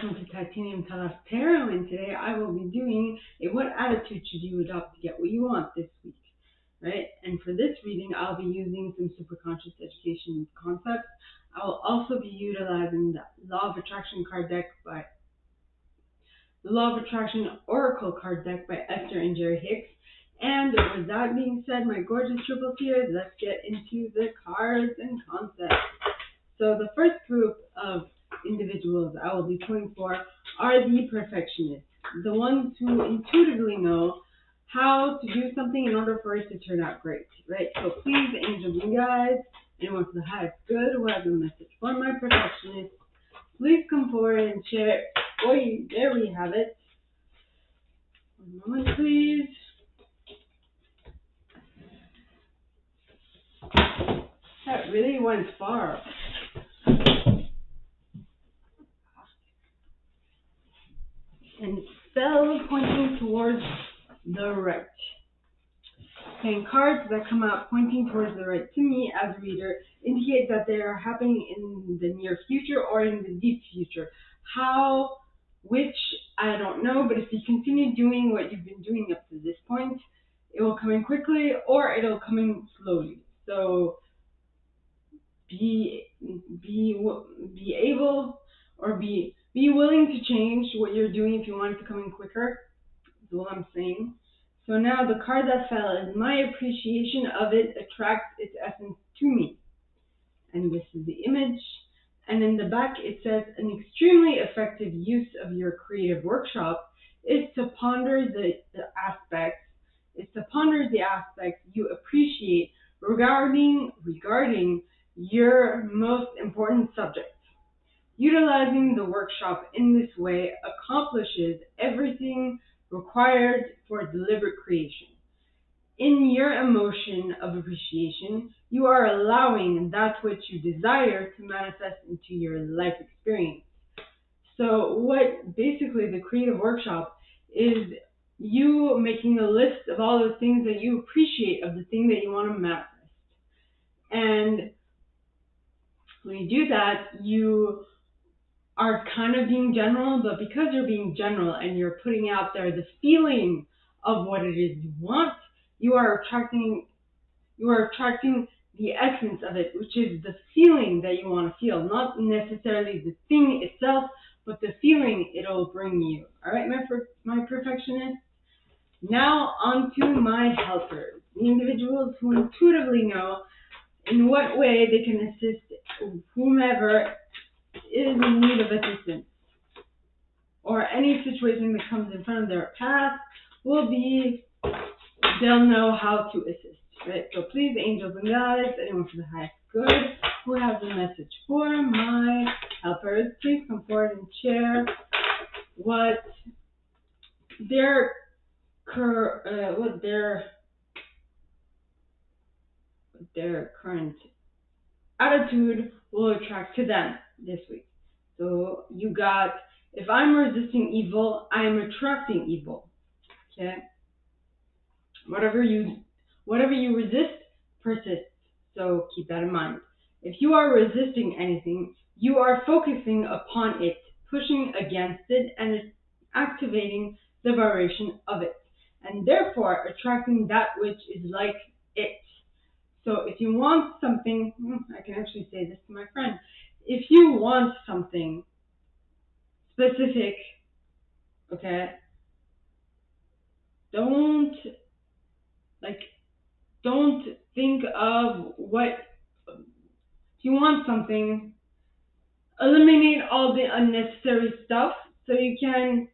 welcome to Titanium Talas Tarot, and today I will be doing a what attitude should you adopt to get what you want this week, right? And for this reading, I'll be using some superconscious education concepts. I will also be utilizing the Law of Attraction Oracle card deck by Esther and Jerry Hicks. And with that being said, my gorgeous triple T's, let's get into the cards and concepts. So the first group of individuals I will be pulling for are the perfectionists, the ones who intuitively know how to do something in order for it to turn out great, right? So please, angels and guides, anyone from the highest good who has a message for my perfectionists, please come forward and share. Oi, there we have it. One moment, please. That really went far. And fell pointing towards the right. And cards that come out pointing towards the right to me as a reader indicate that they are happening in the near future or in the deep future. How, which, I don't know, but if you continue doing what you've been doing up to this point, it will come in quickly or it'll come in slowly. So be willing to change what you're doing if you want it to come in quicker, is what I'm saying. So now the card that fell is my appreciation of it attracts its essence to me. And this is the image. And in the back it says, an extremely effective use of your creative workshop is to ponder the aspects you appreciate regarding your most important subject. Utilizing the workshop in this way accomplishes everything required for deliberate creation. In your emotion of appreciation, you are allowing that which you desire to manifest into your life experience. So what basically the creative workshop is, you making a list of all the things that you appreciate of the thing that you want to manifest. And when you do that, you are kind of being general, but because you're being general and you're putting out there the feeling of what it is you want, you are attracting the essence of it, which is the feeling that you want to feel, not necessarily the thing itself, but the feeling it'll bring you. All right, my perfectionists. Now on to my helpers, the individuals who intuitively know in what way they can assist whomever is in need of assistance, or any situation that comes in front of their path they'll know how to assist, right? So please, angels and guides, anyone from the highest good who has a message for my helpers, please come forward and share what their current attitude will attract to them this week. So you got, if I'm resisting evil, I am attracting evil. Okay? Whatever you resist persists. So keep that in mind. If you are resisting anything, you are focusing upon it, pushing against it, and activating the vibration of it, and therefore attracting that which is like it. So if you want something, I can actually say this to my friend, if you want something specific, okay, don't think of what, if you want something, eliminate all the unnecessary stuff so you can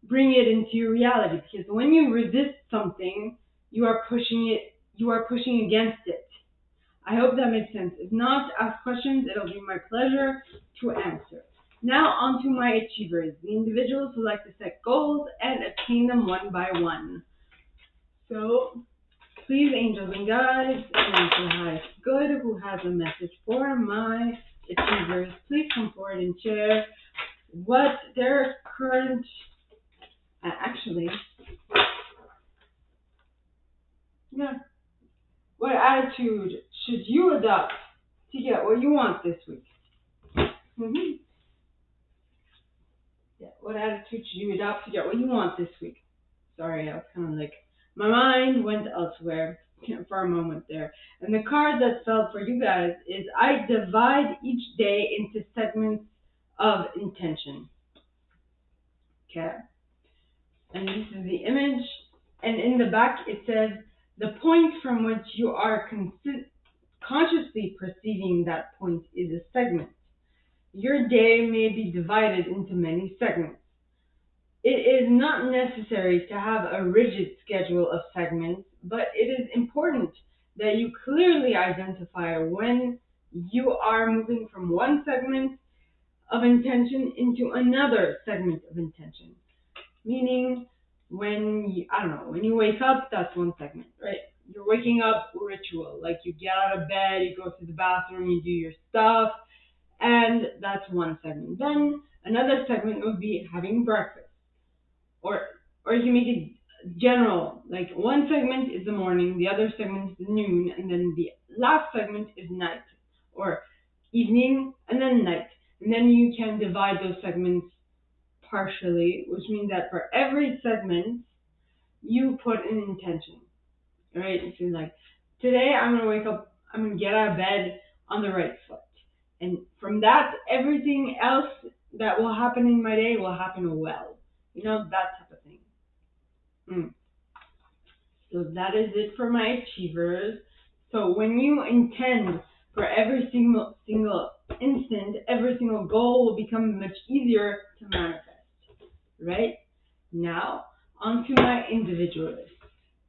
bring it into your reality. Because when you resist something, you are pushing against it. I hope that makes sense. If not, ask questions. It'll be my pleasure to answer. Now on to my achievers, the individuals who like to set goals and attain them one by one. So please, angels and guides, anyone from the highest good who has a message for my achievers, please come forward and share what their current, what attitude should you adopt to get what you want this week? attitude should you adopt to get what you want this week? Sorry, I was kind of like, my mind went elsewhere for a moment there. And the card that fell for you guys is I divide each day into segments of intention. Okay. And this is the image. And in the back it says, the point from which you are consciously perceiving that point is a segment. Your day may be divided into many segments. It is not necessary to have a rigid schedule of segments, but it is important that you clearly identify when you are moving from one segment of intention into another segment of intention. Meaning, when you wake up, that's one segment, right? You're waking up ritual, like you get out of bed, you go to the bathroom, you do your stuff, and that's one segment. Then another segment would be having breakfast, or you make it general, like one segment is the morning, the other segment is the noon, and then the last segment is night, or evening, and then night. And then you can divide those segments partially, which means that for every segment, you put an intention, right? It's like, today I'm going to wake up, I'm going to get out of bed on the right foot. And from that, everything else that will happen in my day will happen well. That type of thing. So that is it for my achievers. So when you intend for every single instant, every single goal will become much easier to manifest. Right? Now, on to my individualists.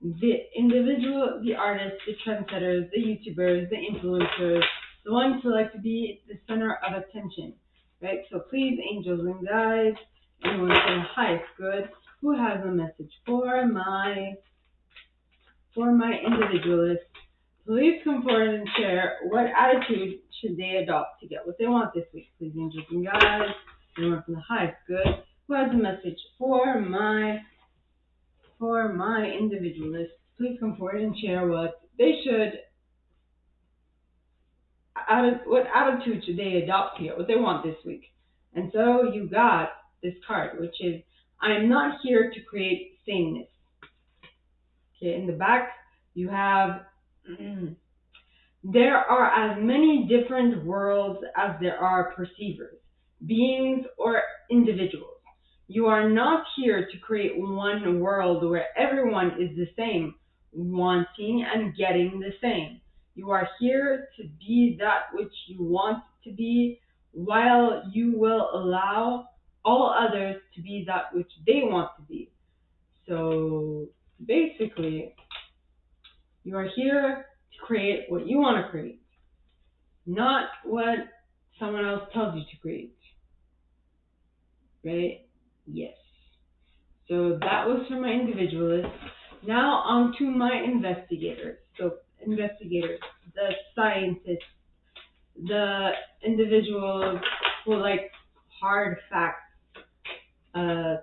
The individual, the artists, the trendsetters, the YouTubers, the influencers, the ones who like to be the center of attention. Right? So please, angels and guides, anyone say highest good, who has a message for my individualists, please come forward and share what attitude should they adopt to get what they want this week. Please, angels and guides, anyone from the highest good, who has a message for my individualists, please come forward and share what attitude should they adopt to get what they want this week. And so you got this card, which is, I am not here to create sameness. Okay, in the back you have, there are as many different worlds as there are perceivers, beings, or individuals. You are not here to create one world where everyone is the same, wanting and getting the same. You are here to be that which you want to be, while you will allow all others to be that which they want to be. So basically, you are here to create what you want to create, not what someone else tells you to create. Right? Yes. So that was for my individualists. Now on to my investigators. So investigators, the scientists, the individuals who like hard facts,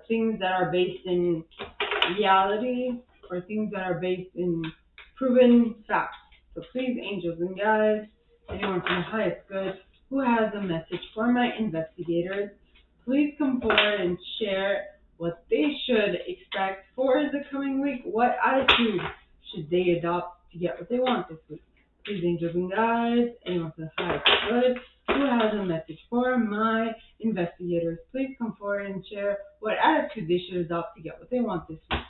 things that are based in reality, or things that are based in proven facts. So please, angels and guides, anyone from the highest good who has a message for my investigators, please come forward and share what they should expect for the coming week. What attitude should they adopt to get what they want this week? Please, angels and guides, anyone from the highest good who has a message for my investigators, please come forward and share what attitude they should adopt to get what they want this week.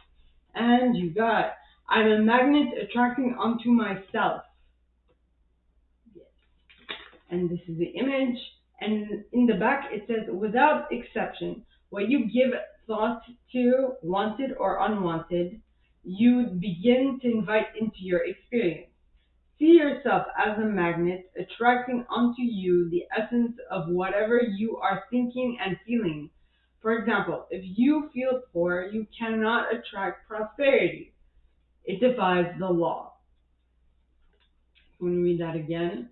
And you got, I'm a magnet attracting onto myself. Yes. And this is the image. And in the back it says, without exception, what you give thought to, wanted or unwanted, you begin to invite into your experience. See yourself as a magnet attracting onto you the essence of whatever you are thinking and feeling. For example, if you feel poor, you cannot attract prosperity. It defies the law. I'm going to read that again.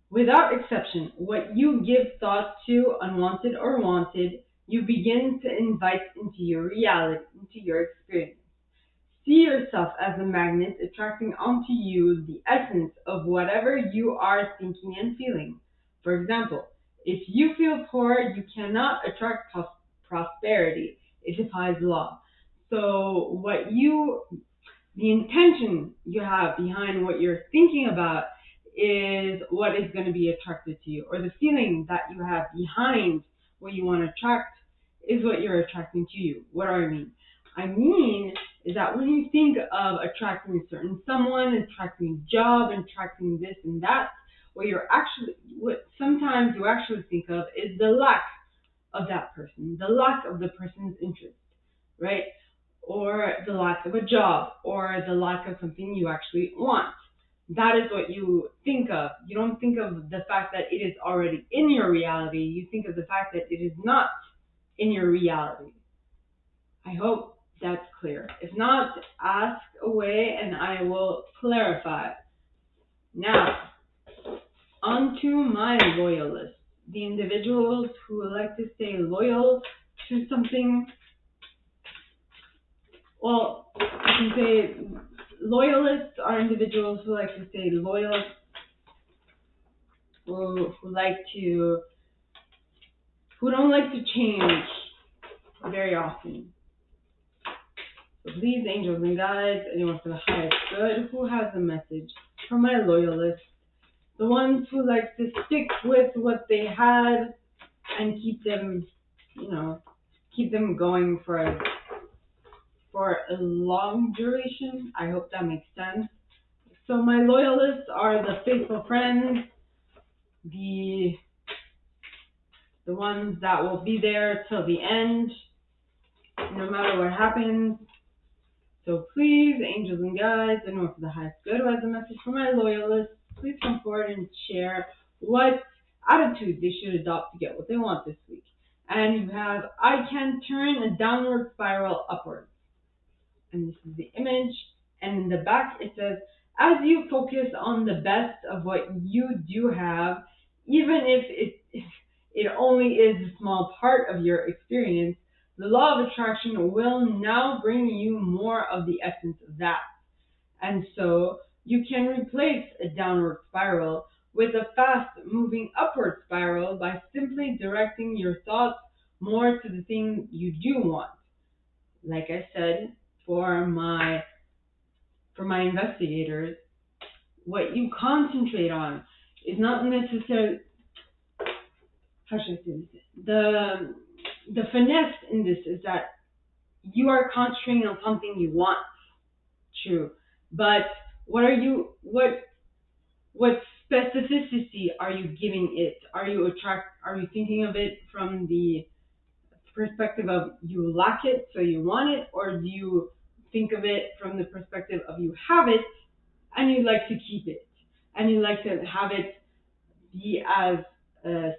Without exception, what you give thought to, unwanted or wanted, you begin to invite into your reality, into your experience. See yourself as a magnet attracting onto you the essence of whatever you are thinking and feeling. For example, if you feel poor, you cannot attract prosperity. It defies law. So the intention you have behind what you're thinking about is what is going to be attracted to you, or the feeling that you have behind what you want to attract is what you're attracting to you. What do I mean? I mean is that when you think of attracting a certain someone, attracting a job, attracting this and that, what sometimes you actually think of is the lack of that person, the lack of the person's interest, right? Or the lack of a job, or the lack of something you actually want. That is what you think of. You don't think of the fact that it is already in your reality. You think of the fact that it is not in your reality. I hope that's clear. If not, ask away and I will clarify. Now, on to my loyalists, the individuals who like to stay loyal to something. Well, I can say loyalists are individuals who like to stay loyal, who don't like to change very often. So please, angels and guides, anyone for the highest good, who has a message for my loyalists, the ones who like to stick with what they had and keep them going for a long duration. I hope that makes sense. So my loyalists are the faithful friends, the ones that will be there till the end, no matter what happens. So please, angels and guides, anyone for the highest good who has a message for my loyalists, please come forward and share what attitude they should adopt to get what they want this week. And you have, I can turn a downward spiral upwards. And this is the image. And in the back it says, as you focus on the best of what you do have, even if it only is a small part of your experience, the law of attraction will now bring you more of the essence of that. And so you can replace a downward spiral with a fast-moving upward spiral by simply directing your thoughts more to the thing you do want. Like I said, for my investigators, what you concentrate on is not necessarily, how should I say this? The finesse in this is that you are concentrating on something you want, true, but what specificity are you giving it? Are you thinking of it from the perspective of you lack it, so you want it, or do you think of it from the perspective of you have it and you like to keep it, and you like to have it be as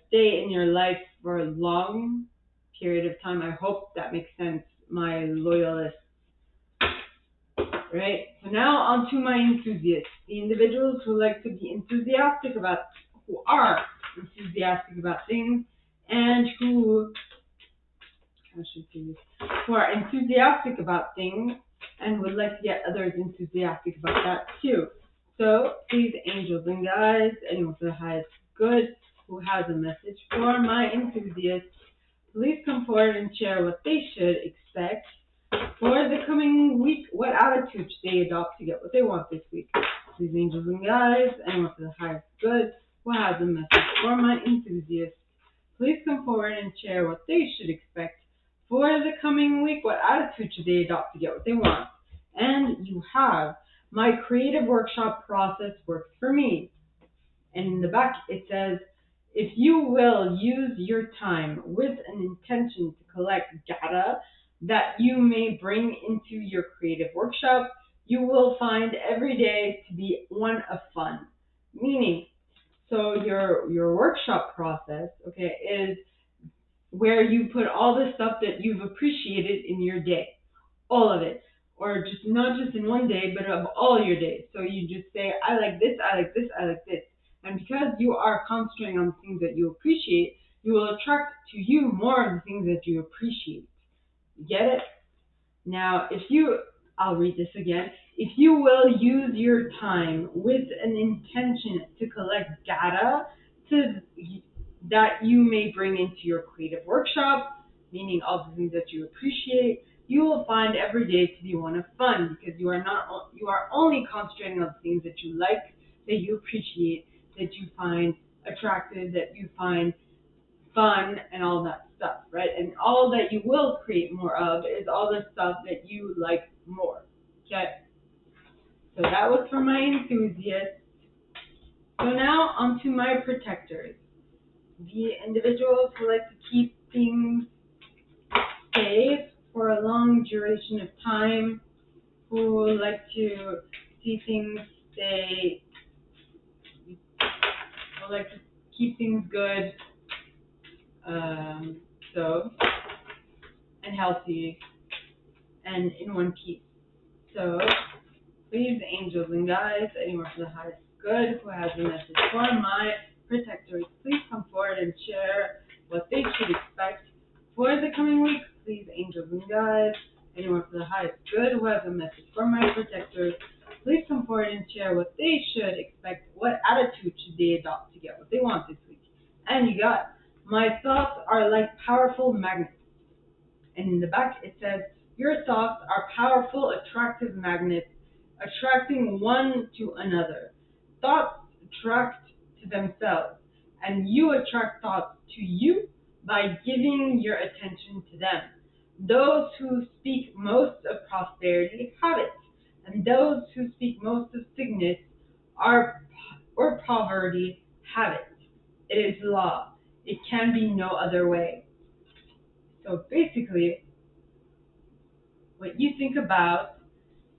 stay in your life for a long period of time? I hope that makes sense, my loyalists. Right? So now on to my enthusiasts, the individuals who like to be who are enthusiastic about things, and who are enthusiastic about things and would like to get others enthusiastic about that too. So please, angels and guides, anyone for the highest good who has a message for my enthusiasts, please come forward and share what they should expect for the coming week. What attitude should they adopt to get what they want this week? Please, angels and guides, anyone for the highest good who has a message for my enthusiasts, please come forward and share what they should expect for the coming week. What attitude should they adopt to get what they want? And you have, my creative workshop process works for me. And in the back it says, if you will use your time with an intention to collect data that you may bring into your creative workshop, you will find every day to be one of fun. Meaning, so your workshop process, okay, is where you put all the stuff that you've appreciated in your day, all of it, or just not just in one day, but of all your days. So you just say, I like this, I like this, I like this. And because you are concentrating on things that you appreciate, you will attract to you more of the things that you appreciate. Get it? Now, I'll read this again. If you will use your time with an intention to collect data that you may bring into your creative workshop, meaning all the things that you appreciate, you will find every day to be one of fun, because you are only concentrating on the things that you like, that you appreciate, that you find attractive, that you find fun, and all that stuff, right? And all that you will create more of is all the stuff that you like more. Okay? So that was for my enthusiasts. So now onto my protectors. The individuals who like to keep things safe for a long duration of time, who like to see things stay, who like to keep things good, so, and healthy, and in one piece. So, please, angels and guides, anyone for the highest good who has a message for my protectors, please come forward and share what they should expect for the coming week. Please, angels and guides, anyone for the highest good who has a message for my protectors, please come forward and share what they should expect. What attitude should they adopt to get what they want this week? And you got, my thoughts are like powerful magnets. And in the back it says, your thoughts are powerful, attractive magnets, attracting one to another. Thoughts attract to themselves, and you attract thoughts to you by giving your attention to them. Those who speak most of prosperity have it, and those who speak most of sickness or poverty have it. It is law. It can be no other way. So basically, what you think about,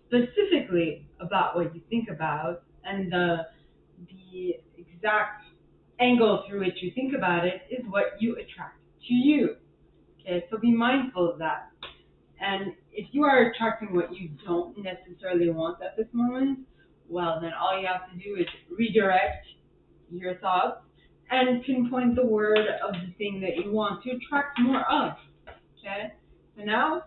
specifically about what you think about, and the exact angle through which you think about it is what you attract to you. Okay, so be mindful of that. And if you are attracting what you don't necessarily want at this moment, well, then all you have to do is redirect your thoughts and pinpoint the word of the thing that you want to attract more of. Okay, so now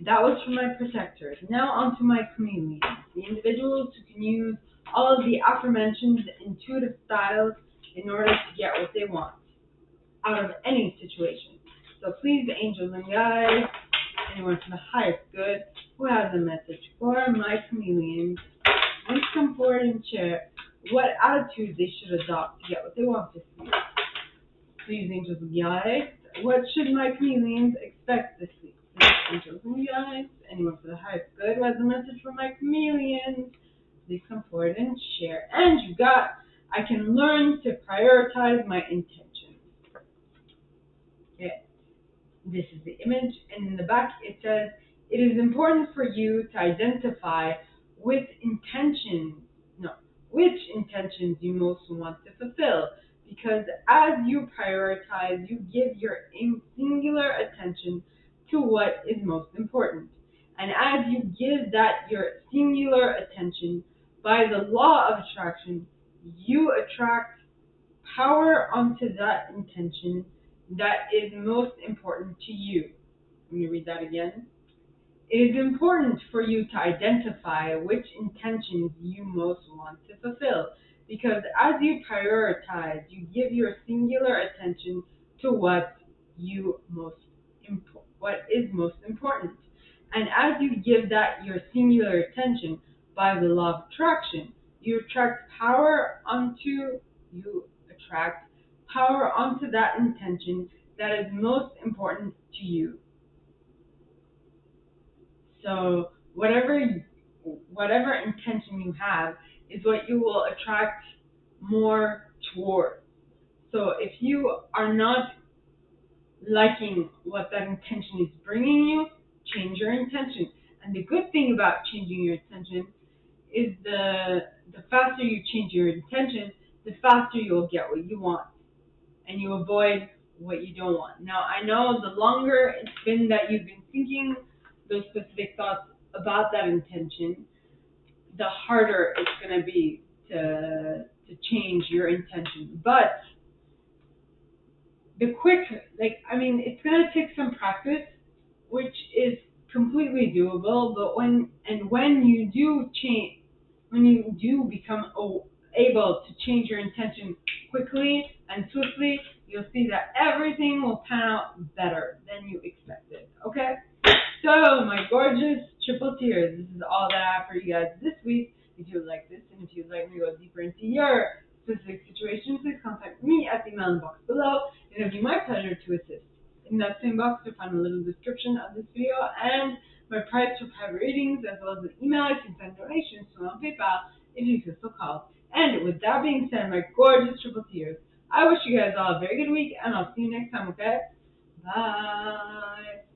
that was for my protectors. Now onto my chameleons, the individuals who can use all of the aforementioned intuitive styles in order to get what they want out of any situation. So please, angels and guides, anyone from the highest good who has a message for my chameleons, please come forward and share what attitude they should adopt to get what they want this week. Please, angels and guides, what should my chameleons expect this week? Please, angels and guides, anyone for the highest good who has a message for my chameleons, please come forward and share. And you got, I can learn to prioritize my intentions. Okay. This is the image, and in the back it says, it is important for you to identify which intentions you most want to fulfill, because as you prioritize, you give your singular attention to what is most important. And as you give that your singular attention, by the law of attraction, you attract power onto that intention that is most important to you. Let me read that again. It is important for you to identify which intentions you most want to fulfill, because as you prioritize, you give your singular attention to what is most important. And as you give that your singular attention, by the law of attraction, you attract power onto that intention that is most important to you. So whatever intention you have is what you will attract more toward. So if you are not liking what that intention is bringing you, change your intention. And the good thing about changing your intention is the faster you change your intention, the faster you'll get what you want, and you avoid what you don't want. Now, I know the longer it's been that you've been thinking those specific thoughts about that intention, the harder it's going to be to change your intention. But it's going to take some practice, which is completely doable. But when you do become able to change your intention quickly and swiftly, you'll see that everything will pan out better than than you expected. Okay? So, my gorgeous triple tears, this is all that I have for you guys this week. If you like this and if you'd like me to go deeper into your specific situation, please contact me at the email in the box below, and it'll be my pleasure to assist. In that same box, you'll find a little description of this video and my price for private readings, as well as an email you can send donations to on PayPal if you feel so called. And with that being said, my gorgeous triple tears, I wish you guys all a very good week, and I'll see you next time, okay? Bye.